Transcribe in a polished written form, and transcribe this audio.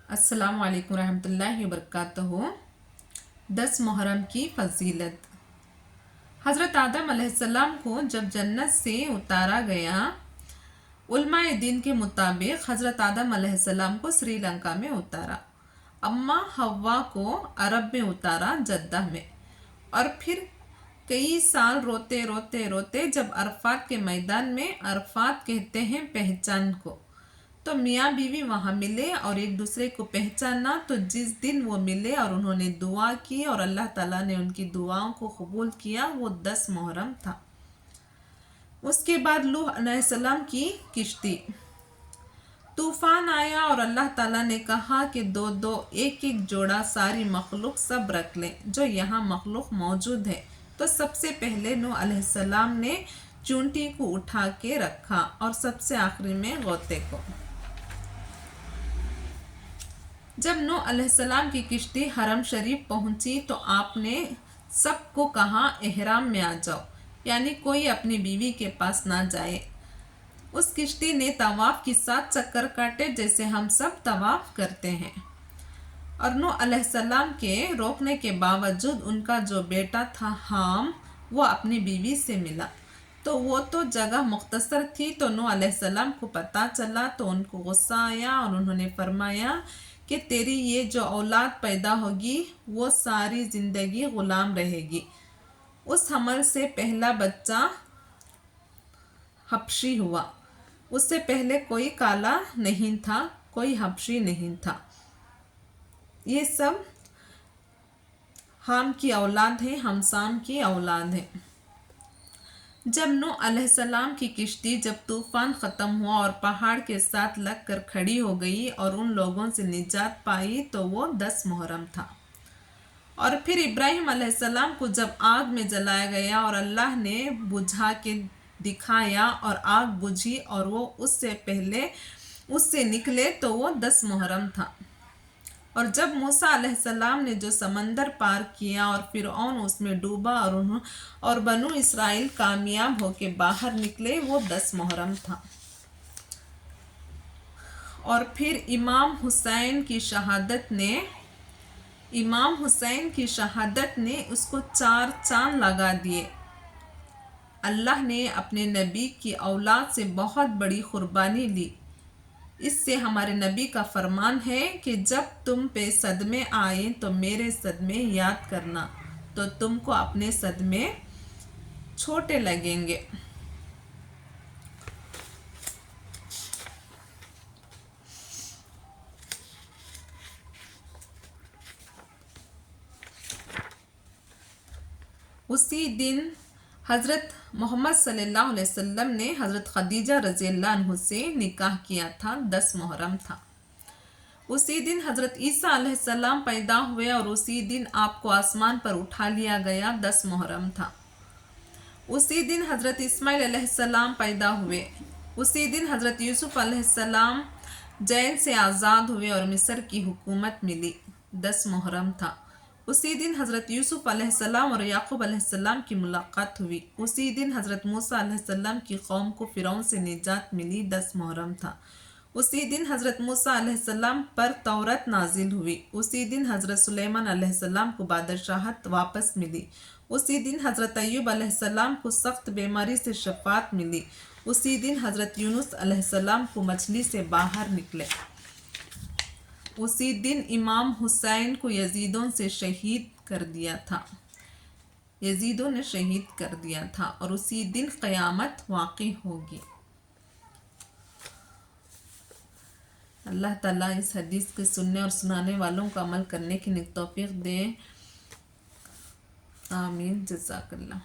अस्सलामु अलैकुम रहमतुल्लाहि व बरकातहू। 10 मुहर्रम की फजीलत। हज़रत आदम अलैहिस्सलाम को जब जन्नत से उतारा गया, उलमाए दीन के मुताबिक हज़रत आदम अलैहिस्सलाम को श्रीलंका में उतारा, अम्मा हव्वा को अरब में उतारा, जद्दा में, और फिर कई साल रोते रोते रोते जब अरफात के मैदान में, अरफात कहते हैं पहचान को, तो मियाँ बीवी वहाँ मिले और एक दूसरे को पहचाना। तो जिस दिन वो मिले और उन्होंने दुआ की और अल्लाह ताला ने उनकी दुआओं को कबूल किया, वो 10 मुहर्रम था। उसके बाद नूह अलैहिस्सलाम की किश्ती, तूफ़ान आया और अल्लाह ताला ने कहा कि दो दो एक एक जोड़ा सारी मखलूक सब रख लें जो यहाँ मखलूक मौजूद है। तो सबसे पहले नूह अलैहिस्सलाम ने चूंटी को उठा के रखा और सबसे आखिरी में गोते को। जब नूह अलैहिस्सलाम की किश्ती हरम शरीफ पहुंची तो आपने सबको कहा एहराम में आ जाओ, यानी कोई अपनी बीवी के पास ना जाए। उस किश्ती ने तवाफ की 7 चक्कर काटे जैसे हम सब तवाफ करते हैं। और नूह अलैहिस्सलाम के रोकने के बावजूद उनका जो बेटा था हाम, वो अपनी बीवी से मिला। तो वो तो जगह मुख्तसर थी, तो नूह अलैहिस्सलाम को पता चला तो उनको गुस्सा आया और उन्होंने फरमाया कि तेरी ये जो औलाद पैदा होगी वो सारी ज़िंदगी ग़ुलाम रहेगी। उस हमल से पहला बच्चा हबशी हुआ, उससे पहले कोई काला नहीं था, कोई हबशी नहीं था। ये सब हाम की औलाद है, हमसाम की औलाद है। जब नूह अलैहिस्सलाम की किश्ती जब तूफ़ान ख़त्म हुआ और पहाड़ के साथ लग कर खड़ी हो गई और उन लोगों से निजात पाई, तो वो 10 मुहर्रम था। और फिर इब्राहिम अलैहिस्सलाम को जब आग में जलाया गया और अल्लाह ने बुझा के दिखाया और आग बुझी और वो उससे निकले, तो वो 10 मुहर्रम था। और जब मूसा अलैहिस्सलाम ने जो समंदर पार किया और फिरऔन उसमें डूबा और बनु इसराइल कामयाब होके बाहर निकले, वो 10 मुहर्रम था। और फिर इमाम हुसैन की शहादत ने उसको 4 चांद लगा दिए। अल्लाह ने अपने नबी की औलाद से बहुत बड़ी कुर्बानी ली। इससे हमारे नबी का फरमान है कि जब तुम पे सदमे आए तो मेरे सदमे याद करना, तो तुमको अपने सदमे छोटे लगेंगे। उसी दिन हज़रत मोहम्मद सल्लल्लाहु अलैहि वसल्लम ने हज़रत खदीजा रज़ियल्लाहु अन्हा से निकाह किया था, 10 मुहर्रम था। उसी दिन हज़रत ईसा अलैहिस्सलाम पैदा हुए और उसी दिन आपको आसमान पर उठा लिया गया, 10 मुहर्रम था। उसी दिन हज़रत इस्माइल अलैहिस्सलाम पैदा हुए। उसी दिन हज़रत यूसुफ अलैहिस्सलाम जेल से आज़ाद हुए और मिस्र की हुकूमत मिली, 10 मुहर्रम था। उसी दिन हज़रत यूसुफ अलैहिस्सलाम और याकूब अलैहिस्सलाम की मुलाकात हुई। उसी दिन हज़रत मूसा अलैहिस्सलाम की कौम को फिरौन से निजात मिली, 10 मुहर्रम था। उसी दिन हज़रत मूसा अलैहिस्सलाम पर तौरत नाजिल हुई। उसी दिन हज़रत सुलेमान अलैहिस्सलाम को बादशाहत वापस मिली। उसी दिन हज़रत अय्यूब अलैहिस्सलाम को सख्त बीमारी से शफात मिली। उसी दिन हज़रत यूनुस अलैहिस्सलाम को मछली से बाहर निकले। उसी दिन इमाम हुसैन को यजीदों ने शहीद कर दिया था और उसी दिन क़यामत वाक़ई होगी। अल्लाह ताला इस हदीस के सुनने और सुनाने वालों को अमल करने की तौफीक दे। आमीन। जज़ाकल्लाह।